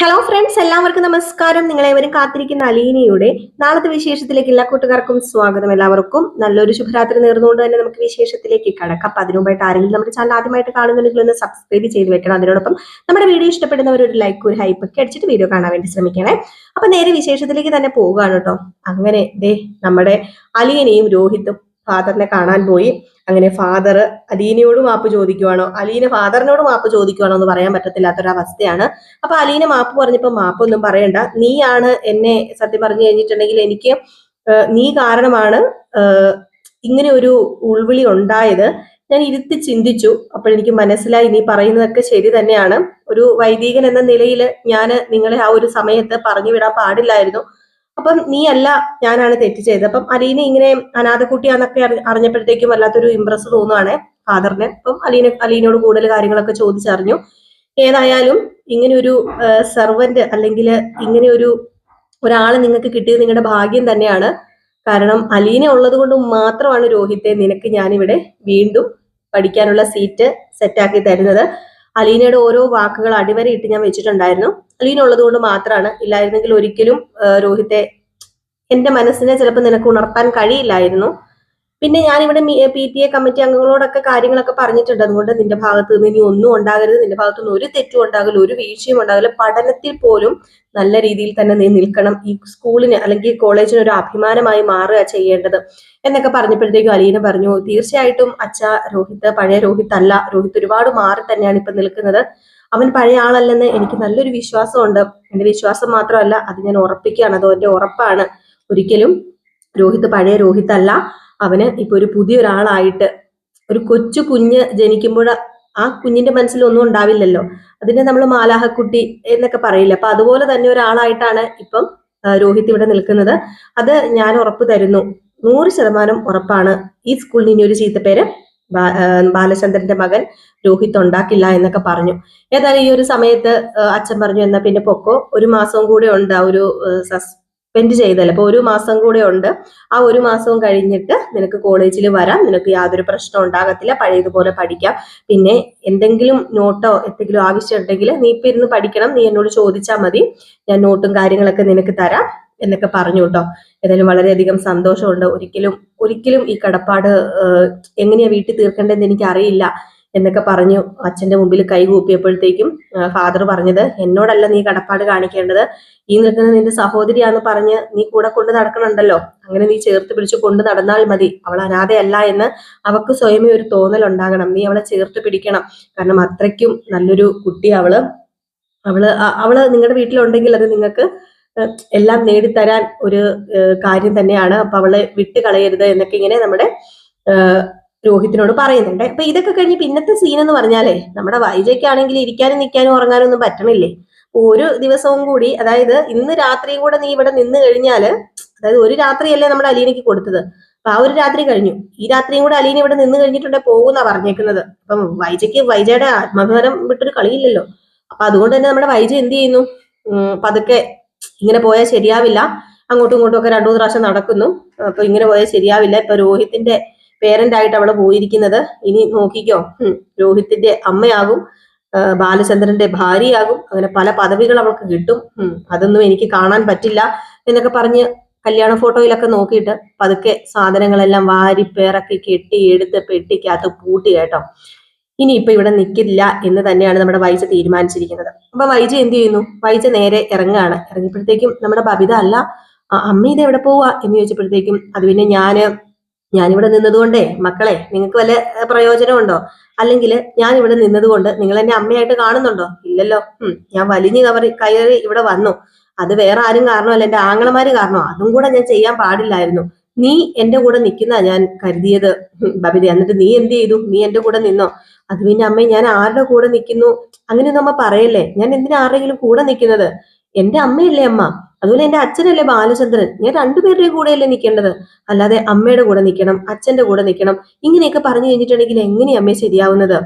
Hello friends, എല്ലാവർക്കും നമസ്കാരം. നിങ്ങളേവരും കാത്തിരിക്കുന്ന അലീനയുടെ നാളത്തെ വിശേഷത്തിലേക്ക് എല്ലാ കൂട്ടുകാർക്കും സ്വാഗതം. എല്ലാവർക്കും നല്ലൊരു ശുഭരാത്രി നേർന്നുകൊണ്ട് തന്നെ നമുക്ക് വിശേഷത്തിലേക്ക് കടക്കാം. അപ്പൊ അതിനുമുമ്പായിട്ട് ആരെങ്കിലും നമ്മുടെ ചാനൽ ആദ്യമായിട്ട് കാണുന്നുണ്ടെങ്കിൽ ഒന്ന് സബ്സ്ക്രൈബ് ചെയ്ത് വെക്കണം. അതിനോടൊപ്പം നമ്മുടെ വീഡിയോ ഇഷ്ടപ്പെടുന്നവർ ഒരു ലൈക്ക്, ഒരു ഹൈപ്പ് ഒക്കെ അടിച്ചിട്ട് വീഡിയോ കാണാൻ വേണ്ടി ശ്രമിക്കണേ. അപ്പൊ നേരെ വിശേഷത്തിലേക്ക് തന്നെ പോവുകയാണ് കേട്ടോ. അങ്ങനെ നമ്മുടെ അലീനയും രോഹിത്തും ഫാദറിനെ കാണാൻ പോയി. അങ്ങനെ ഫാദർ അലീനയോട് മാപ്പ് ചോദിക്കുവാണോ, അലീന ഫാദറിനോട് മാപ്പ് ചോദിക്കുവാണോ എന്ന് പറയാൻ പറ്റത്തില്ലാത്തൊരവസ്ഥയാണ്. അപ്പൊ അലീന മാപ്പ് പറഞ്ഞപ്പോ മാപ്പൊന്നും പറയണ്ട, നീയാണ് എന്നെ സത്യം പറഞ്ഞു കഴിഞ്ഞിട്ടുണ്ടെങ്കിൽ എനിക്ക് നീ കാരണമാണ് ഇങ്ങനെ ഒരു ഉൾവിളി ഉണ്ടായത്. ഞാൻ ഇരുത്തി ചിന്തിച്ചു. അപ്പോഴെനിക്ക് മനസ്സിലായി നീ പറയുന്നതൊക്കെ ശരി തന്നെയാണ്. ഒരു വൈദികൻ എന്ന നിലയിൽ ഞാൻ നിങ്ങളെ ആ ഒരു സമയത്ത് പറഞ്ഞു വിടാൻ പാടില്ലായിരുന്നു. അപ്പം നീ അല്ല, ഞാനാണ് തെറ്റ് ചെയ്തത്. അപ്പം അലീന ഇങ്ങനെ അനാഥക്കുട്ടിയാന്നൊക്കെ അറിഞ്ഞപ്പോഴത്തേക്കും വല്ലാത്തൊരു ഇമ്പ്രസ് തോന്നുവാണ് ഫാദറിന്. അപ്പം അലീനയോട് കൂടുതൽ കാര്യങ്ങളൊക്കെ ചോദിച്ചറിഞ്ഞു. ഏതായാലും ഇങ്ങനെ ഒരു സെർവന്റ് അല്ലെങ്കിൽ ഇങ്ങനെ ഒരാളെ നിങ്ങൾക്ക് കിട്ടിയത് നിങ്ങളുടെ ഭാഗ്യം തന്നെയാണ്. കാരണം അലീന ഉള്ളത് കൊണ്ട് മാത്രമാണ് രോഹിത്തെ നിനക്ക് ഞാനിവിടെ വീണ്ടും പഠിക്കാനുള്ള സീറ്റ് സെറ്റാക്കി തരുന്നത്. അലീനയുടെ ഓരോ വാക്കുകൾ അടിവരയിട്ട് ഞാൻ വെച്ചിട്ടുണ്ടായിരുന്നു. അലീന ഉള്ളത് കൊണ്ട് മാത്രമാണ്. ഇല്ലായിരുന്നെങ്കിൽ ഒരിക്കലും രോഹിത്തെ എന്റെ മനസ്സിനെ ചിലപ്പോൾ നിനക്ക് ഉണർത്താൻ കഴിയില്ലായിരുന്നു. പിന്നെ ഞാനിവിടെ PTA കമ്മിറ്റി അംഗങ്ങളോടൊക്കെ കാര്യങ്ങളൊക്കെ പറഞ്ഞിട്ടുണ്ട്. അതുകൊണ്ട് നിന്റെ ഭാഗത്ത് നിന്ന് ഇനി ഒന്നും ഉണ്ടാകരുത്, നിന്റെ ഭാഗത്തു നിന്ന് ഒരു തെറ്റും ഉണ്ടാകില്ല, ഒരു വീഴ്ചയും ഉണ്ടാകില്ല. പഠനത്തിൽ പോലും നല്ല രീതിയിൽ തന്നെ നീ നിൽക്കണം. ഈ സ്കൂളിന് അല്ലെങ്കിൽ കോളേജിന് ഒരു അഭിമാനമായി മാറുക ചെയ്യേണ്ടത് എന്നൊക്കെ പറഞ്ഞപ്പോഴത്തേക്കും അലീന പറഞ്ഞു, തീർച്ചയായിട്ടും അച്ഛ, രോഹിത് പഴയ രോഹിത് അല്ല. രോഹിത് ഒരുപാട് മാറി തന്നെയാണ് ഇപ്പൊ നിൽക്കുന്നത്. അവൻ പഴയ ആളല്ലെന്ന് എനിക്ക് നല്ലൊരു വിശ്വാസമുണ്ട്. എന്റെ വിശ്വാസം മാത്രമല്ല, അത് ഞാൻ ഉറപ്പിക്കുകയാണ്, അത് എന്റെ ഉറപ്പാണ്. ഒരിക്കലും രോഹിത് പഴയ രോഹിത് അല്ല. അവന് ഇപ്പൊ ഒരു പുതിയൊരാളായിട്ട്, ഒരു കൊച്ചു കുഞ്ഞ് ജനിക്കുമ്പോൾ ആ കുഞ്ഞിന്റെ മനസ്സിൽ ഒന്നും ഉണ്ടാവില്ലല്ലോ, അതിനെ നമ്മൾ മാലാഹക്കുട്ടി എന്നൊക്കെ പറയില്ല. അപ്പൊ അതുപോലെ തന്നെ ഒരാളായിട്ടാണ് ഇപ്പം രോഹിത് ഇവിടെ നിൽക്കുന്നത്. അത് ഞാൻ ഉറപ്പ് തരുന്നു, 100% ഉറപ്പാണ്. ഈ സ്കൂളിന് ഇനി ഒരു ചീത്തപ്പേര് ബാലചന്ദ്രന്റെ മകൻ രോഹിത് ഉണ്ടാക്കില്ല എന്നൊക്കെ പറഞ്ഞു. ഏതായാലും ഈ ഒരു സമയത്ത് അച്ഛൻ പറഞ്ഞു, എന്നാ പിന്നെ പൊക്കോ, ഒരു മാസവും കൂടെ ഉണ്ട് ആ ഒരു സസ്പെൻഡ് ചെയ്തല്ലേ, അപ്പൊ ഒരു മാസം കൂടെ ഉണ്ട്. ആ ഒരു മാസവും കഴിഞ്ഞിട്ട് നിനക്ക് കോളേജിൽ വരാം, നിനക്ക് യാതൊരു പ്രശ്നം ഉണ്ടാകത്തില്ല, പഴയതുപോലെ പഠിക്കാം. പിന്നെ എന്തെങ്കിലും നോട്ടോ എന്തെങ്കിലും ആവശ്യം ഉണ്ടെങ്കിൽ നീ ഇപ്പൊ ഇരുന്ന് പഠിക്കണം, നീ എന്നോട് ചോദിച്ചാൽ മതി, ഞാൻ നോട്ടും കാര്യങ്ങളൊക്കെ നിനക്ക് തരാം എന്നൊക്കെ പറഞ്ഞു കേട്ടോ. ഏതായാലും വളരെയധികം സന്തോഷമുണ്ട്. ഒരിക്കലും ഈ കടപ്പാട് എങ്ങനെയാ വീട്ടിൽ തീർക്കേണ്ടതെന്ന് എനിക്ക് അറിയില്ല എന്നൊക്കെ പറഞ്ഞു അച്ഛന്റെ മുമ്പിൽ കൈകൂപ്പിയപ്പോഴത്തേക്കും ഫാദർ പറഞ്ഞത്, എന്നോടല്ല നീ കടപ്പാട് കാണിക്കേണ്ടത്, ഈ നിൽക്കുന്ന നിന്റെ സഹോദരിയാന്ന് പറഞ്ഞ് നീ കൂടെ കൊണ്ട് നടക്കണുണ്ടല്ലോ, അങ്ങനെ നീ ചേർത്ത് പിടിച്ച് കൊണ്ട് നടന്നാൽ മതി. അവൾ അനാഥയല്ല എന്ന് അവൾക്ക് സ്വയമേ ഒരു തോന്നൽ ഉണ്ടാകണം. നീ അവളെ ചേർത്ത് പിടിക്കണം. കാരണം അത്രയ്ക്കും നല്ലൊരു കുട്ടി അവള് നിങ്ങളുടെ വീട്ടിലുണ്ടെങ്കിൽ അത് നിങ്ങൾക്ക് എല്ലാം നേടിത്തരാൻ ഒരു കാര്യം തന്നെയാണ്. അപ്പൊ അവളെ വിട്ട് കളയരുത് എന്നൊക്കെ ഇങ്ങനെ നമ്മുടെ രോഹിത്തിനോട് പറയുന്നുണ്ട്. അപ്പൊ ഇതൊക്കെ കഴിഞ്ഞ് പിന്നത്തെ സീൻ എന്ന് പറഞ്ഞാലേ, നമ്മുടെ വൈജയ്ക്കാണെങ്കിൽ ഇരിക്കാനും നിൽക്കാനും ഉറങ്ങാനും ഒന്നും പറ്റണില്ലേ. ഒരു ദിവസവും കൂടി, അതായത് ഇന്ന് രാത്രിയും കൂടെ നീ ഇവിടെ നിന്ന് കഴിഞ്ഞാല്, അതായത് ഒരു രാത്രിയല്ലേ നമ്മുടെ അലീനയ്ക്ക് കൊടുത്തത്, അപ്പൊ ആ ഒരു രാത്രി കഴിഞ്ഞു. ഈ രാത്രിയും കൂടെ അലീന ഇവിടെ നിന്ന് കഴിഞ്ഞിട്ടുണ്ടെ പോകുന്നാ പറഞ്ഞേക്കുന്നത്. അപ്പം വൈജയുടെ ആത്മഭാരം വിട്ടൊരു കളിയില്ലല്ലോ. അപ്പൊ അതുകൊണ്ട് തന്നെ നമ്മുടെ വൈജ എന്ത് ചെയ്യുന്നു, പതുക്കെ ഇങ്ങനെ പോയാൽ ശരിയാവില്ല, അങ്ങോട്ടും ഇങ്ങോട്ടും ഒക്കെ 2-3 പ്രാവശ്യം നടക്കുന്നു. അപ്പൊ ഇങ്ങനെ പോയാൽ ശരിയാവില്ല. ഇപ്പൊ രോഹിത്തിന്റെ പേരന്റ് ആയിട്ട് അവള് പോയിരിക്കുന്നത്. ഇനി നോക്കിക്കോ, രോഹിത്തിന്റെ അമ്മയാകും, ബാലചന്ദ്രന്റെ ഭാര്യയാകും, അങ്ങനെ പല പദവികൾ അവൾക്ക് കിട്ടും. അതൊന്നും എനിക്ക് കാണാൻ പറ്റില്ല എന്നൊക്കെ പറഞ്ഞ് കല്യാണ ഫോട്ടോയിലൊക്കെ നോക്കിയിട്ട് പതുക്കെ സാധനങ്ങളെല്ലാം വാരി പേറൊക്കെ കെട്ടി എടുത്ത് പെട്ടിക്കകത്ത് പൂട്ടി കേട്ടോ. ഇനി ഇപ്പൊ ഇവിടെ നിൽക്കില്ല എന്ന് തന്നെയാണ് നമ്മുടെ വൈജ തീരുമാനിച്ചിരിക്കുന്നത്. അപ്പൊ വൈജ എന്ത് ചെയ്യുന്നു, വൈജ നേരെ ഇറങ്ങുകയാണ്. ഇറങ്ങിയപ്പോഴത്തേക്കും നമ്മുടെ ബബിത, അല്ല അമ്മ ഇത് എവിടെ പോവാ എന്ന് ചോദിച്ചപ്പോഴത്തേക്കും, അത് പിന്നെ ഞാനിവിടെ നിന്നതുകൊണ്ടേ മക്കളെ നിങ്ങൾക്ക് വല്ല പ്രയോജനമുണ്ടോ, അല്ലെങ്കിൽ ഞാൻ ഇവിടെ നിന്നതുകൊണ്ട് നിങ്ങൾ എന്നെ അമ്മയായിട്ട് കാണുന്നുണ്ടോ? ഇല്ലല്ലോ. ഞാൻ വലിഞ്ഞു കയറി ഇവിടെ വന്നു, അത് വേറെ ആരും കാരണമല്ല, എന്റെ ആങ്ങളമാര് കാരണോ, അതും കൂടെ ഞാൻ ചെയ്യാൻ പാടില്ലായിരുന്നു. നീ എന്റെ കൂടെ നിൽക്കുന്ന ഞാൻ കരുതിയത് ബബിത, എന്നിട്ട് നീ എന്ത് ചെയ്തു, നീ എന്റെ കൂടെ നിന്നോ? അത് പിന്നെ അമ്മ, ഞാൻ ആരുടെ കൂടെ നിൽക്കുന്നു അങ്ങനെയൊന്നും അമ്മ പറയല്ലേ. ഞാൻ എന്തിനാ ആരുടെങ്കിലും കൂടെ നിൽക്കുന്നത്? എന്റെ അമ്മയല്ലേ അമ്മ, അതുപോലെ എന്റെ അച്ഛനല്ലേ ബാലചന്ദ്രൻ, ഞാൻ രണ്ടുപേരുടെയും കൂടെയല്ലേ നിൽക്കേണ്ടത്, അല്ലാതെ അമ്മയുടെ കൂടെ നിൽക്കണം, അച്ഛന്റെ കൂടെ നിൽക്കണം, ഇങ്ങനെയൊക്കെ പറഞ്ഞു കഴിഞ്ഞിട്ടുണ്ടെങ്കിൽ എങ്ങനെയാ അമ്മയെ ശരിയാവുന്നത്?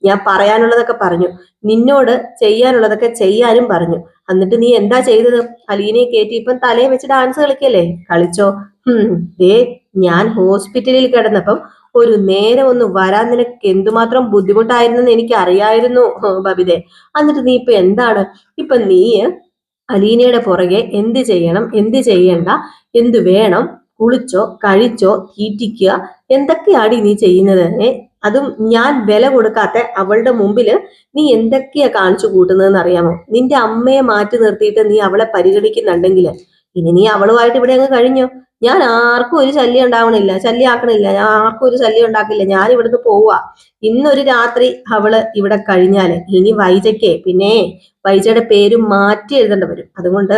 ഞാൻ പറയാനുള്ളതൊക്കെ പറഞ്ഞു, നിന്നോട് ചെയ്യാനുള്ളതൊക്കെ ചെയ്യാനും പറഞ്ഞു. എന്നിട്ട് നീ എന്താ ചെയ്തത്? അലീനയെ കയറ്റി ഇപ്പം തലയെ വെച്ച് ഡാൻസ് കളിക്കല്ലേ, കളിച്ചോ. ഞാൻ ഹോസ്പിറ്റലിൽ കിടന്നപ്പം ഒരു നേരം ഒന്ന് വരാൻ നിനക്ക് എന്തുമാത്രം ബുദ്ധിമുട്ടായിരുന്നെന്ന് എനിക്ക് അറിയായിരുന്നു ബബിതെ. എന്നിട്ട് നീ ഇപ്പൊ എന്താണ്? ഇപ്പൊ നീ അലീനയുടെ പുറകെ എന്ത് ചെയ്യണം, എന്ത് ചെയ്യണ്ട, എന്ത് വേണം, കുളിച്ചോ, കഴിച്ചോ, തീറ്റിക്കുക, എന്തൊക്കെയാടി നീ ചെയ്യുന്നത്? അതും ഞാൻ വില കൊടുക്കാത്ത അവളുടെ മുമ്പില് നീ എന്തൊക്കെയാ കാണിച്ചു കൂട്ടുന്നതെന്ന് അറിയാമോ? നിന്റെ അമ്മയെ മാറ്റി നിർത്തിയിട്ട് നീ അവളെ പരിഗണിക്കുന്നുണ്ടെങ്കിൽ ഇനി നീ അവളുമായിട്ട് ഇവിടെ അങ്ങ് കഴിഞ്ഞോ. ഞാൻ ആർക്കും ഒരു ശല്യം ഉണ്ടാവണില്ല, ശല്യമാക്കണില്ല, ഞാൻ ആർക്കും ഒരു ശല്യം ഉണ്ടാക്കില്ല, ഞാൻ ഇവിടുന്ന് പോവാ. ഇന്നൊരു രാത്രി അവള് ഇവിടെ കഴിഞ്ഞാല് ഇനി വൈജയ്ക്ക് പിന്നെ വൈജയുടെ പേര് മാറ്റി എഴുതേണ്ടി വരും. അതുകൊണ്ട്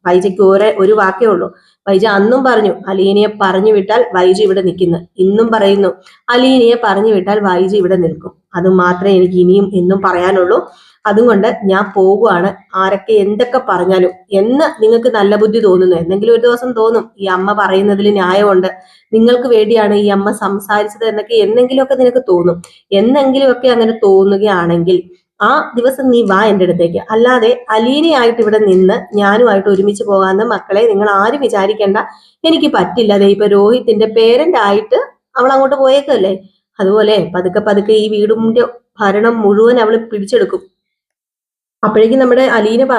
വൈജയ്ക്ക് ഒരു വാക്കേ ഉള്ളൂ. വൈജ അന്നും പറഞ്ഞു അലീനയെ പറഞ്ഞു വിട്ടാൽ വൈജ ഇവിടെ നിൽക്കുന്നു, ഇന്നും പറയുന്നു അലീനയെ പറഞ്ഞു വിട്ടാൽ വൈജ ഇവിടെ നിൽക്കും. അത് മാത്രമേ എനിക്ക് ഇനിയും എന്നും പറയാനുള്ളൂ. അതുകൊണ്ട് ഞാൻ പോകുവാണ്. ആരൊക്കെ എന്തൊക്കെ പറഞ്ഞാലും എന്ന് നിങ്ങൾക്ക് നല്ല ബുദ്ധി തോന്നുന്നു, എന്തെങ്കിലും ഒരു ദിവസം തോന്നും ഈ അമ്മ പറയുന്നതിൽ ന്യായമുണ്ട്, നിങ്ങൾക്ക് വേണ്ടിയാണ് ഈ അമ്മ സംസാരിച്ചത് എന്നൊക്കെ എന്നെങ്കിലുമൊക്കെ നിനക്ക് തോന്നും. എന്നെങ്കിലുമൊക്കെ അങ്ങനെ തോന്നുകയാണെങ്കിൽ ആ ദിവസം നീ വാ എൻ്റെ അടുത്തേക്ക്. അല്ലാതെ അലീനയായിട്ട് ഇവിടെ നിന്ന് ഞാനുമായിട്ട് ഒരുമിച്ച് പോകാന്ന് മക്കളെ നിങ്ങൾ ആരും വിചാരിക്കേണ്ട. എനിക്ക് പറ്റില്ല. അതെ, ഇപ്പൊ രോഹിത്തിന്റെ പേരന്റ് ആയിട്ട് അവൾ അങ്ങോട്ട് പോയേക്കല്ലേ. അതുപോലെ പതുക്കെ പതുക്കെ ഈ വീടിന്റെ ഭരണം മുഴുവൻ അവള് പിടിച്ചെടുക്കും. അപ്പോഴേക്കും നമ്മുടെ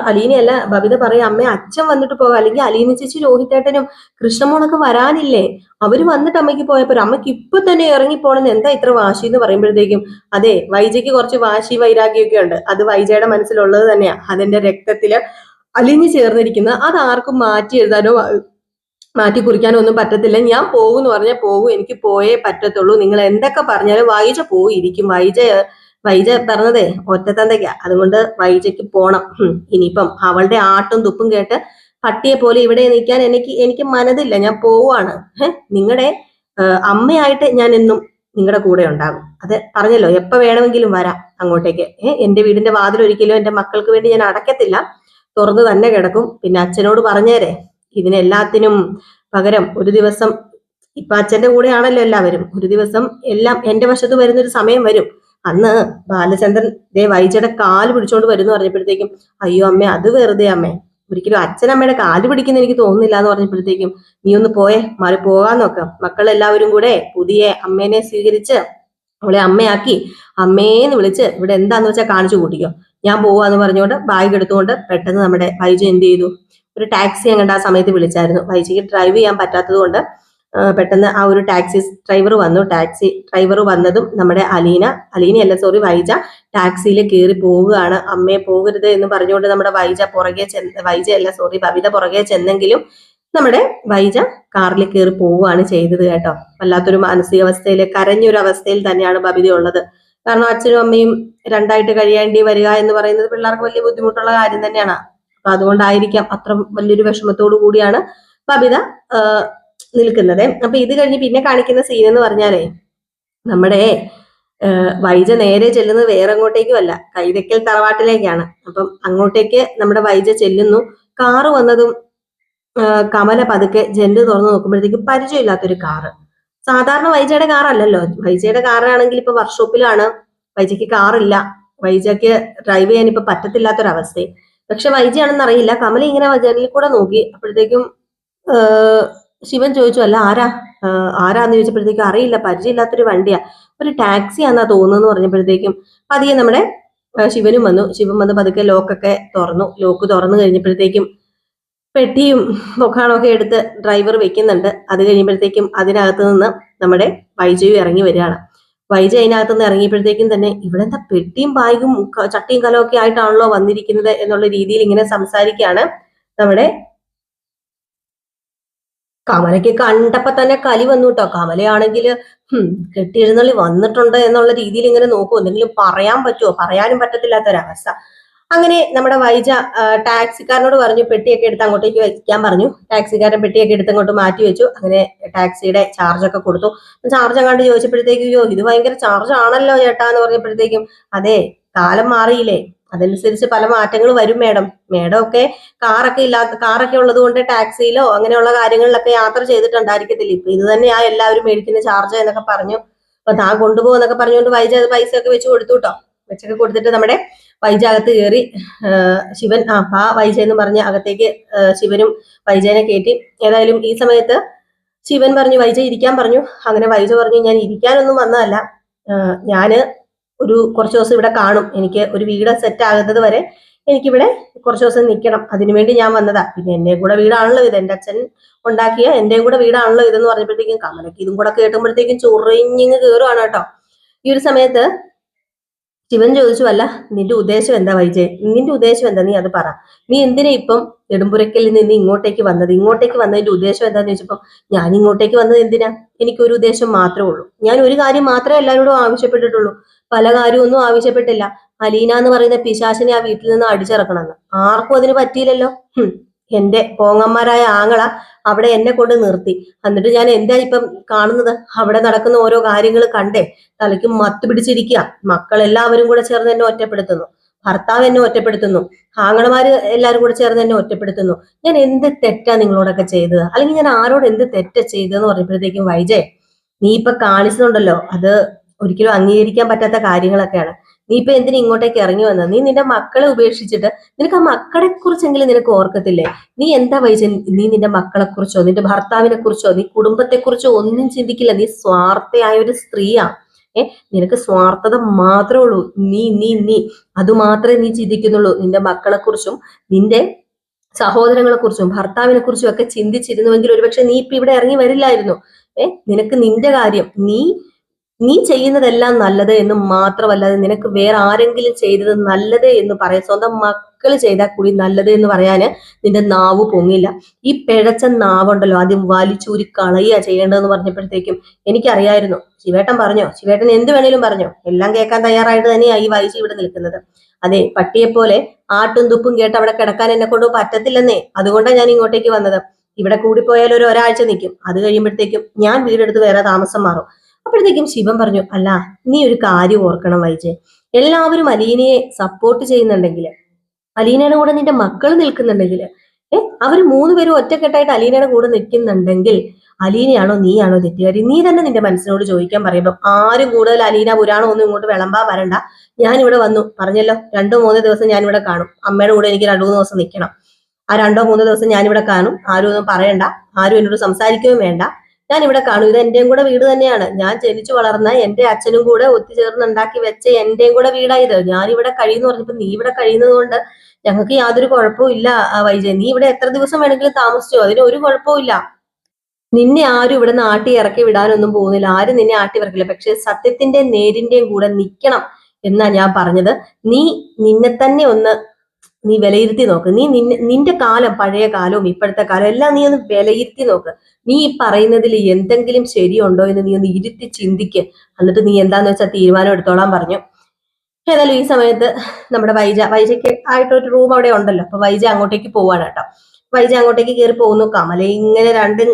അലീനയല്ല ബബിത പറയാം, അമ്മ അച്ഛൻ വന്നിട്ട് പോകാം, അല്ലെങ്കിൽ അലീന ചേച്ചി രോഹിത്തേട്ടനും കൃഷ്ണമോളൊക്കെ വരാനില്ലേ, അവര് വന്നിട്ട് അമ്മയ്ക്ക് പോയപ്പോ അമ്മയ്ക്ക് ഇപ്പൊ തന്നെ ഇറങ്ങിപ്പോണെന്ന് എന്താ ഇത്ര വാശി എന്ന് പറയുമ്പോഴത്തേക്കും, അതെ വൈജയ്ക്ക് കുറച്ച് വാശി വൈരാഗ്യമൊക്കെ ഉണ്ട്. അത് വൈജയുടെ മനസ്സിലുള്ളത് തന്നെയാ, അതിന്റെ രക്തത്തില് അലിഞ്ഞു ചേർന്നിരിക്കുന്ന, അത് ആർക്കും മാറ്റി എഴുതാനോ മാറ്റി കുറിക്കാനോ ഒന്നും പറ്റത്തില്ല. ഞാൻ പോകുമെന്ന് പറഞ്ഞാൽ പോകും, എനിക്ക് പോയേ പറ്റത്തുള്ളൂ. നിങ്ങൾ എന്തൊക്കെ പറഞ്ഞാലും വൈജ പോയിരിക്കും. വൈജ പറഞ്ഞതേ ഒറ്റത്തന്തയ്ക്കാ, അതുകൊണ്ട് വൈജയ്ക്ക് പോണം. ഇനിയിപ്പം അവളുടെ ആട്ടും തുപ്പും കേട്ട് പട്ടിയെ പോലെ ഇവിടെ നിൽക്കാൻ എനിക്ക് മനതില്ല. ഞാൻ പോവാണ്. നിങ്ങളുടെ അമ്മയായിട്ട് ഞാൻ എന്നും നിങ്ങളുടെ കൂടെ ഉണ്ടാകും. അത് പറഞ്ഞല്ലോ, എപ്പോ വേണമെങ്കിലും വരാം അങ്ങോട്ടേക്ക്. എന്റെ വീടിന്റെ വാതിൽ ഒരിക്കലും എന്റെ മക്കൾക്ക് വേണ്ടി ഞാൻ അടയ്ക്കത്തില്ല, തുറന്നു തന്നെ കിടക്കും. പിന്നെ അച്ഛനോട് പറഞ്ഞേരെ, ഇതിനെല്ലാത്തിനും പകരം ഒരു ദിവസം, ഇപ്പൊ അച്ഛന്റെ കൂടെയാണല്ലോ എല്ലാവരും, ഒരു ദിവസം എല്ലാം എന്റെ വശത്ത് വരുന്നൊരു സമയം വരും. അന്ന് ബാലചന്ദ്രൻ വൈജയുടെ കാല് പിടിച്ചോണ്ട് വരുന്നു പറഞ്ഞപ്പോഴത്തേക്കും, അയ്യോ അമ്മേ അത് വെറുതെ അമ്മേ, ഒരിക്കലും അച്ഛനമ്മയുടെ കാല് പിടിക്കുന്ന എനിക്ക് തോന്നുന്നില്ല എന്ന് പറഞ്ഞപ്പോഴത്തേക്കും, നീ ഒന്ന് പോയേ, മാറി പോകാൻ നോക്കാം. മക്കളെല്ലാവരും കൂടെ പുതിയ അമ്മേനെ സ്വീകരിച്ച് അവളെ അമ്മയാക്കി അമ്മേന്ന് വിളിച്ച് ഇവിടെ എന്താന്ന് വെച്ചാൽ കാണിച്ചു കൂട്ടിക്കോ, ഞാൻ പോവാന്ന് പറഞ്ഞുകൊണ്ട് ബാഗ് എടുത്തുകൊണ്ട് പെട്ടെന്ന് നമ്മുടെ വൈജ എന്ത് ചെയ്തു, ഒരു ടാക്സി അങ്ങോട്ട് ആ സമയത്ത് വിളിച്ചായിരുന്നു. വൈജയ്ക്ക് ഡ്രൈവ് ചെയ്യാൻ പറ്റാത്തത് കൊണ്ട് പെട്ടെന്ന് ആ ഒരു ടാക്സി ഡ്രൈവർ വന്നു. ടാക്സി ഡ്രൈവർ വന്നതും നമ്മുടെ അലീനയല്ല സോറി വൈജ ടാക്സിയിൽ കയറി പോവുകയാണ്. അമ്മയെ പോകരുത് എന്ന് പറഞ്ഞുകൊണ്ട് നമ്മുടെ ബബിത പുറകെ ചെന്നെങ്കിലും നമ്മുടെ വൈജ കാറിൽ കയറി പോവുകയാണ് ചെയ്തത് കേട്ടോ. വല്ലാത്തൊരു മാനസികാവസ്ഥയിൽ, കരഞ്ഞൊരു അവസ്ഥയിൽ തന്നെയാണ് ബബിത ഉള്ളത്. കാരണം അച്ഛനും അമ്മയും രണ്ടായിട്ട് കഴിയേണ്ടി വരിക എന്ന് പറയുന്നത് പിള്ളേർക്ക് വലിയ ബുദ്ധിമുട്ടുള്ള കാര്യം തന്നെയാണ്. അപ്പൊ അതുകൊണ്ടായിരിക്കാം അത്ര വലിയൊരു വിഷമത്തോടു കൂടിയാണ് ബബിത നിൽക്കുന്നത്. അപ്പൊ ഇത് കഴിഞ്ഞ് പിന്നെ കാണിക്കുന്ന സീൻ എന്ന് പറഞ്ഞാലേ, നമ്മുടെ വൈജ നേരെ ചെല്ലുന്നത് വേറെ എങ്ങോട്ടേക്കും അല്ല, കൈതക്കൽ തറവാട്ടിലേക്കാണ്. അപ്പം അങ്ങോട്ടേക്ക് നമ്മുടെ വൈജ ചെല്ലുന്നു. കാറ് വന്നതും കമല പതുക്കെ ജെന്റ് തുറന്നു നോക്കുമ്പോഴത്തേക്കും പരിചയമില്ലാത്തൊരു കാറ്. സാധാരണ വൈജയുടെ കാറല്ലല്ലോ. വൈജയുടെ കാറാണെങ്കിൽ ഇപ്പൊ വർക്ക്ഷോപ്പിലാണ്, വൈജയ്ക്ക് കാറില്ല, വൈജയ്ക്ക് ഡ്രൈവ് ചെയ്യാൻ ഇപ്പൊ പറ്റത്തില്ലാത്തൊരവസ്ഥ. പക്ഷെ വൈജയാണെന്ന് അറിയില്ല. കമല ഇങ്ങനെ ജനലിൽ കൂടെ നോക്കി. അപ്പോഴത്തേക്കും ശിവൻ ചോദിച്ചു, അല്ല ആരാന്ന് ചോദിച്ചപ്പോഴത്തേക്കും അറിയില്ല, പരിചയമില്ലാത്തൊരു വണ്ടിയാ, ഒരു ടാക്സി ആണെന്നാ തോന്നുന്നു പറഞ്ഞപ്പോഴത്തേക്കും പതിയെ നമ്മുടെ ശിവൻ വന്ന് പതുക്കെ ലോക്കൊക്കെ തുറന്നു. ലോക്ക് തുറന്നു കഴിഞ്ഞപ്പോഴത്തേക്കും പെട്ടിയും പൊക്കാണൊക്കെ എടുത്ത് ഡ്രൈവർ വെക്കുന്നുണ്ട്. അത് കഴിയുമ്പോഴത്തേക്കും അതിനകത്ത് നിന്ന് നമ്മുടെ വൈജയും ഇറങ്ങി വരികയാണ്. വൈജ അതിനകത്ത് നിന്ന് ഇറങ്ങിയപ്പോഴത്തേക്കും തന്നെ ഇവിടെ എന്താ പെട്ടിയും ബാഗും ചട്ടിയും കലവും ഒക്കെ ആയിട്ടാണല്ലോ വന്നിരിക്കുന്നത് എന്നുള്ള രീതിയിൽ ഇങ്ങനെ സംസാരിക്കുകയാണ് നമ്മുടെ കമലയ്ക്ക്. കണ്ടപ്പോ തന്നെ കലി വന്നു കേട്ടോ. കമലയാണെങ്കിൽ കെട്ടിയെഴുന്നള്ളി വന്നിട്ടുണ്ട് എന്നുള്ള രീതിയിൽ ഇങ്ങനെ നോക്കും, എന്തെങ്കിലും പറയാൻ പറ്റുമോ, പറയാനും പറ്റത്തില്ലാത്തൊരവസ്ഥ. അങ്ങനെ നമ്മുടെ വൈജ ടാക്സിക്കാരനോട് പറഞ്ഞു പെട്ടിയൊക്കെ എടുത്ത് അങ്ങോട്ടേക്ക് വെക്കാൻ പറഞ്ഞു. ടാക്സിക്കാരൻ പെട്ടിയൊക്കെ എടുത്ത് അങ്ങോട്ട് മാറ്റി വെച്ചു. അങ്ങനെ ടാക്സിയുടെ ചാർജൊക്കെ കൊടുത്തു. ചാർജ് അങ്ങാണ്ട് ചോദിച്ചപ്പോഴത്തേക്കും, ഇത് ഭയങ്കര ചാർജ് ആണല്ലോ ചേട്ടാ എന്ന് പറഞ്ഞപ്പോഴത്തേക്കും, അതെ കാലം മാറിയില്ലേ, അതനുസരിച്ച് പല മാറ്റങ്ങൾ വരും മേഡം ഒക്കെ കാറൊക്കെ ഉള്ളത് കൊണ്ട് ടാക്സിയിലോ അങ്ങനെയുള്ള കാര്യങ്ങളിലൊക്കെ യാത്ര ചെയ്തിട്ടുണ്ടായിരിക്കത്തില്ല. ഇപ്പൊ ഇത് തന്നെയാ എല്ലാവരും മേടിക്കുന്ന ചാർജ് എന്നൊക്കെ പറഞ്ഞു. അപ്പൊ താൻ കൊണ്ടുപോകുന്നൊക്കെ പറഞ്ഞുകൊണ്ട് വൈജ അത് പൈസ ഒക്കെ വെച്ച് കൊടുത്തു കേട്ടോ. വെച്ചൊക്കെ കൊടുത്തിട്ട് നമ്മുടെ വൈജ അകത്ത് കയറി. ശിവൻ വൈജ എന്ന് പറഞ്ഞ് അകത്തേക്ക് ശിവനും വൈജനെ കയറ്റി. ഏതായാലും ഈ സമയത്ത് ശിവൻ പറഞ്ഞു വൈജ ഇരിക്കാൻ പറഞ്ഞു. അങ്ങനെ വൈജ പറഞ്ഞു ഞാൻ ഇരിക്കാനൊന്നും വന്നതല്ല, ഞാന് കുറച്ച് ദിവസം ഇവിടെ കാണും, എനിക്ക് ഒരു വീട് സെറ്റ് ആകുന്നത് വരെ എനിക്കിവിടെ കുറച്ച് ദിവസം നിൽക്കണം, അതിനുവേണ്ടി ഞാൻ വന്നതാ. പിന്നെ എന്റെ കൂടെ വീടാണല്ലോ ഇത്, എന്റെ അച്ഛൻ ഉണ്ടാക്കിയ എന്റെയും കൂടെ വീടാണല്ലോ ഇതെന്ന് പറഞ്ഞപ്പോഴത്തേക്കും കമലക്ക് ഇതും കൂടെ കേട്ടുമ്പോഴത്തേക്കും ചൊറിഞ്ഞിങ് കയറുവാണ് കേട്ടോ. ഈ ഒരു സമയത്ത് ശിവൻ ചോദിച്ചു, അല്ല നിന്റെ ഉദ്ദേശം എന്താ വൈജയ്, നിന്റെ ഉദ്ദേശം എന്താ, നീ അത് പറ. നീ എന്തിനാ ഇപ്പം നെടുമ്പുരയ്ക്കൽ നിന്ന് ഇങ്ങോട്ടേക്ക് വന്നത്, ഇങ്ങോട്ടേക്ക് വന്നതിന്റെ ഉദ്ദേശം എന്താന്ന് ചോദിച്ചപ്പോ ഞാൻ ഇങ്ങോട്ടേക്ക് വന്നത് എന്തിനാ, എനിക്കൊരു ഉദ്ദേശം മാത്രമേ ഉള്ളൂ. ഞാൻ ഒരു കാര്യം മാത്രമേ എല്ലാവരോടും ആവശ്യപ്പെട്ടിട്ടുള്ളൂ, പല കാര്യമൊന്നും ആവശ്യപ്പെട്ടില്ല. അലീന എന്ന് പറയുന്ന പിശാചിനെ ആ വീട്ടിൽ നിന്ന് അടിച്ചിറക്കണമെന്ന്. ആർക്കും അതിന് പറ്റിയില്ലല്ലോ. എന്റെ പോങ്ങന്മാരായ ആങ്ങള അവിടെ എന്നെ കൊണ്ട് നിർത്തി. എന്നിട്ട് ഞാൻ എന്താ ഇപ്പം കാണുന്നത്, അവിടെ നടക്കുന്ന ഓരോ കാര്യങ്ങൾ കണ്ടേ തലയ്ക്ക് മത്ത് പിടിച്ചിരിക്കുക. മക്കളെല്ലാവരും കൂടെ ചേർന്ന് എന്നെ ഒറ്റപ്പെടുത്തുന്നു, ഭർത്താവ് എന്നെ ഒറ്റപ്പെടുത്തുന്നു, ആങ്ങളമാര് എല്ലാവരും കൂടെ ചേർന്ന് എന്നെ ഒറ്റപ്പെടുത്തുന്നു. ഞാൻ എന്ത് തെറ്റാ നിങ്ങളോടൊക്കെ ചെയ്തത്, അല്ലെങ്കിൽ ഞാൻ ആരോട് എന്ത് തെറ്റാ ചെയ്തതെന്ന് പറഞ്ഞപ്പോഴത്തേക്കും വൈജയ് നീ ഇപ്പൊ കാണിച്ചതുണ്ടല്ലോ അത് ഒരിക്കലും അംഗീകരിക്കാൻ പറ്റാത്ത കാര്യങ്ങളൊക്കെയാണ്. നീ ഇപ്പൊ എന്തിനാ ഇങ്ങോട്ടേക്ക് ഇറങ്ങി വന്നത്, നീ നിന്റെ മക്കളെ ഉപേക്ഷിച്ചിട്ട് നിനക്ക് ആ മക്കളെ കുറിച്ചെങ്കിലും നിനക്ക് ഓർക്കത്തില്ലേ? നീ എന്താ വൈജ, നീ നിന്റെ മക്കളെ കുറിച്ചോ നിന്റെ ഭർത്താവിനെ കുറിച്ചോ നീ കുടുംബത്തെ കുറിച്ചോ ഒന്നും ചിന്തിക്കില്ല. നീ സ്വാർത്ഥയായ ഒരു സ്ത്രീയാ. നിനക്ക് സ്വാർത്ഥത മാത്രമേ ഉള്ളൂ. നീ നീ നീ അത് മാത്രമേ നീ ചിന്തിക്കുന്നുള്ളൂ. നിന്റെ മക്കളെ കുറിച്ചും നിന്റെ സഹോദരങ്ങളെ കുറിച്ചും ഭർത്താവിനെ കുറിച്ചും ഒക്കെ ചിന്തിച്ചിരുന്നുവെങ്കിൽ ഒരുപക്ഷെ നീ ഇപ്പൊ ഇവിടെ ഇറങ്ങി വരില്ലായിരുന്നു. നിനക്ക് നിന്റെ കാര്യം, നീ ചെയ്യുന്നതെല്ലാം നല്ലത് എന്ന് മാത്രമല്ലാതെ നിനക്ക് വേറെ ആരെങ്കിലും ചെയ്തത് നല്ലത് എന്ന് പറയാൻ, സ്വന്തം മക്കൾ ചെയ്താൽ കൂടി നല്ലത് എന്ന് പറയാന് നിന്റെ നാവ് പൊങ്ങില്ല. ഈ പിഴച്ച നാവുണ്ടല്ലോ ആദ്യം വലിച്ചൂരി കളയുക ചെയ്യേണ്ടതെന്ന് പറഞ്ഞപ്പോഴത്തേക്കും എനിക്കറിയായിരുന്നു. ശിവേട്ടൻ പറഞ്ഞോ, ശിവേട്ടൻ എന്ത് വേണേലും പറഞ്ഞോ, എല്ലാം കേൾക്കാൻ തയ്യാറായിട്ട് തന്നെയാണ് ഈ വൈജി ഇവിടെ നിൽക്കുന്നത്. അതെ, പട്ടിയെ പോലെ ആട്ടും തുപ്പും കേട്ട് അവിടെ കിടക്കാൻ എന്നെ കൊണ്ട് പറ്റത്തില്ലെന്നേ, അതുകൊണ്ടാണ് ഞാൻ ഇങ്ങോട്ടേക്ക് വന്നത്. ഇവിടെ കൂടിപ്പോയാൽ ഒരാഴ്ച നിൽക്കും, അത് കഴിയുമ്പോഴത്തേക്കും ഞാൻ വീടെടുത്ത് വേറെ താമസം മാറും. അപ്പോഴത്തേക്കും ശിവൻ പറഞ്ഞു, അല്ല നീ ഒരു കാര്യം ഓർക്കണം വൈജയ്, എല്ലാവരും അലീനയെ സപ്പോർട്ട് ചെയ്യുന്നുണ്ടെങ്കിൽ, അലീനയുടെ കൂടെ നിന്റെ മക്കൾ നിൽക്കുന്നുണ്ടെങ്കിൽ, അവര് മൂന്നുപേരും ഒറ്റക്കെട്ടായിട്ട് അലീനയുടെ കൂടെ നിൽക്കുന്നുണ്ടെങ്കിൽ അലീനയാണോ നീയാണോ തെറ്റുകാരി? നീ തന്നെ നിന്റെ മനസ്സിനോട് ചോദിക്കാൻ പറയുമ്പോൾ ആരും കൂടുതൽ അലീന പുരാണോ ഒന്നും ഇങ്ങോട്ട് വിളമ്പാൻ വരണ്ട. ഞാൻ ഇവിടെ വന്നു പറഞ്ഞല്ലോ, 2-3 ദിവസം ഞാൻ ഇവിടെ കാണും, അമ്മയുടെ കൂടെ എനിക്ക് 2-3 ദിവസം നിൽക്കണം. ആ 2-3 ദിവസം ഞാനിവിടെ കാണും, ആരും ഒന്നും പറയണ്ട, ആരും എന്നോട് സംസാരിക്കുകയും വേണ്ട, ഞാൻ ഇവിടെ കാണും. ഇത് എന്റെയും കൂടെ വീട് തന്നെയാണ്, ഞാൻ ജനിച്ചു വളർന്ന എന്റെ അച്ഛനും കൂടെ ഒത്തുചേർന്ന് ഉണ്ടാക്കി വെച്ച എന്റെയും കൂടെ വീടായത്. ഞാൻ ഇവിടെ കഴിയുന്നു പറഞ്ഞപ്പോ നീ ഇവിടെ കഴിയുന്നത് കൊണ്ട് ഞങ്ങൾക്ക് യാതൊരു കുഴപ്പവും ഇല്ല വൈജയ്, നീ ഇവിടെ എത്ര ദിവസം വേണമെങ്കിലും താമസിച്ചോ, അതിന് ഒരു കുഴപ്പവും ഇല്ല. നിന്നെ ആരും ഇവിടെ നിന്ന് ആട്ടി ഇറക്കി വിടാനൊന്നും പോകുന്നില്ല, ആരും നിന്നെ ആട്ടി ഇറക്കില്ല. പക്ഷെ സത്യത്തിന്റെ നേരിന്റെയും കൂടെ നിൽക്കണം എന്നാ ഞാൻ പറഞ്ഞത്. നിന്നെ തന്നെ ഒന്ന് നീ വിലയിരുത്തി നോക്ക്. നിന്റെ കാലം, പഴയ കാലവും ഇപ്പോഴത്തെ കാലവും എല്ലാം നീ ഒന്ന് വിലയിരുത്തി നോക്ക്. നീ ഈ പറയുന്നതിൽ എന്തെങ്കിലും ശരിയുണ്ടോ എന്ന് നീ ഒന്ന് ഇരുത്തി ചിന്തിക്ക്. എന്നിട്ട് നീ എന്താന്ന് വെച്ചാൽ തീരുമാനം എടുത്തോളാൻ പറഞ്ഞു. ഏതായാലും ഈ സമയത്ത് നമ്മുടെ വൈജയ്ക്ക് ആയിട്ടൊരു റൂം അവിടെ ഉണ്ടല്ലോ, അപ്പൊ വൈജ അങ്ങോട്ടേക്ക് പോവാണ് കേട്ടോ. വൈജ അങ്ങോട്ടേക്ക് കയറി പോകുന്നു. കമല ഇങ്ങനെ രണ്ടും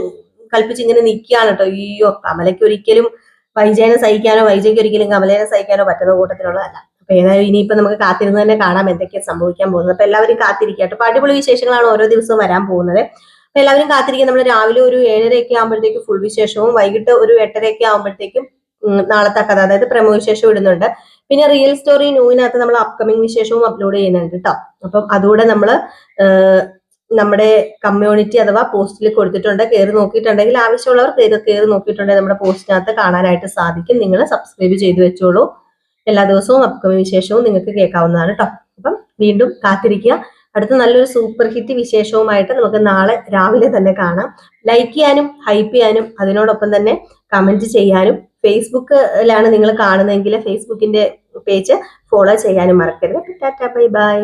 കൽപ്പിച്ച് ഇങ്ങനെ നിൽക്കുകയാണ് കേട്ടോ. അയ്യോ, കമലയ്ക്ക് ഒരിക്കലും വൈജയനെ സഹിക്കാനോ വൈജയ്ക്ക് ഒരിക്കലും കമലേനെ സഹിക്കാനോ പറ്റുന്ന കൂട്ടത്തിലുള്ളതല്ല. അപ്പൊ ഏതായാലും ഇനിയിപ്പോ നമുക്ക് കാത്തിരുന്ന് തന്നെ കാണാം എന്തൊക്കെയാണ് സംഭവിക്കാൻ പോകുന്നത്. അപ്പൊ എല്ലാവരും കാത്തിരിക്കുക കേട്ടോ. അപ്പൊ അടിപൊളി വിശേഷങ്ങളാണ് ഓരോ ദിവസവും വരാൻ പോകുന്നത്. അപ്പൊ എല്ലാവരും കാത്തിരിക്കുക. നമ്മൾ രാവിലെ ഒരു 7:30 ആകുമ്പോഴത്തേക്കും ഫുൾ വിശേഷവും, വൈകിട്ട് ഒരു 8:30 ആകുമ്പോഴത്തേക്കും നാളത്തെ കഥ, അതായത് പ്രമോ വിശേഷം ഇടുന്നുണ്ട്. പിന്നെ റിയൽ സ്റ്റോറി ന്യൂവിനകത്ത് നമ്മൾ അപ്കമിങ് വിശേഷവും അപ്ലോഡ് ചെയ്യുന്നുണ്ട് കേട്ടോ. അപ്പം അതുകൂടെ നമ്മൾ നമ്മുടെ കമ്മ്യൂണിറ്റി അഥവാ പോസ്റ്റിൽ കൊടുത്തിട്ടുണ്ട്. കയറി നോക്കിയിട്ടുണ്ടെങ്കിൽ, ആവശ്യമുള്ളവർ കയറി നോക്കിയിട്ടുണ്ടെങ്കിൽ നമ്മുടെ പോസ്റ്റിനകത്ത് കാണാനായിട്ട് സാധിക്കും. നിങ്ങൾ സബ്സ്ക്രൈബ് ചെയ്ത് വെച്ചോളൂ. എല്ലാ ദിവസവും അപ്കമിങ് വിശേഷവും നിങ്ങൾക്ക് കേൾക്കാവുന്നതാണ് കേട്ടോ. അപ്പം വീണ്ടും കാത്തിരിക്കുക. അടുത്ത നല്ലൊരു സൂപ്പർ ഹിറ്റ് വിശേഷവുമായിട്ട് നമുക്ക് നാളെ രാവിലെ തന്നെ കാണാം. ലൈക്ക് ചെയ്യാനും ഹൈപ്പ് ചെയ്യാനും അതിനോടൊപ്പം തന്നെ കമന്റ് ചെയ്യാനും, ഫേസ്ബുക്കിലാണ് നിങ്ങൾ കാണുന്നതെങ്കിൽ ഫേസ്ബുക്കിന്റെ പേജ് ഫോളോ ചെയ്യാനും മറക്കരുത്. Tata, bye bye.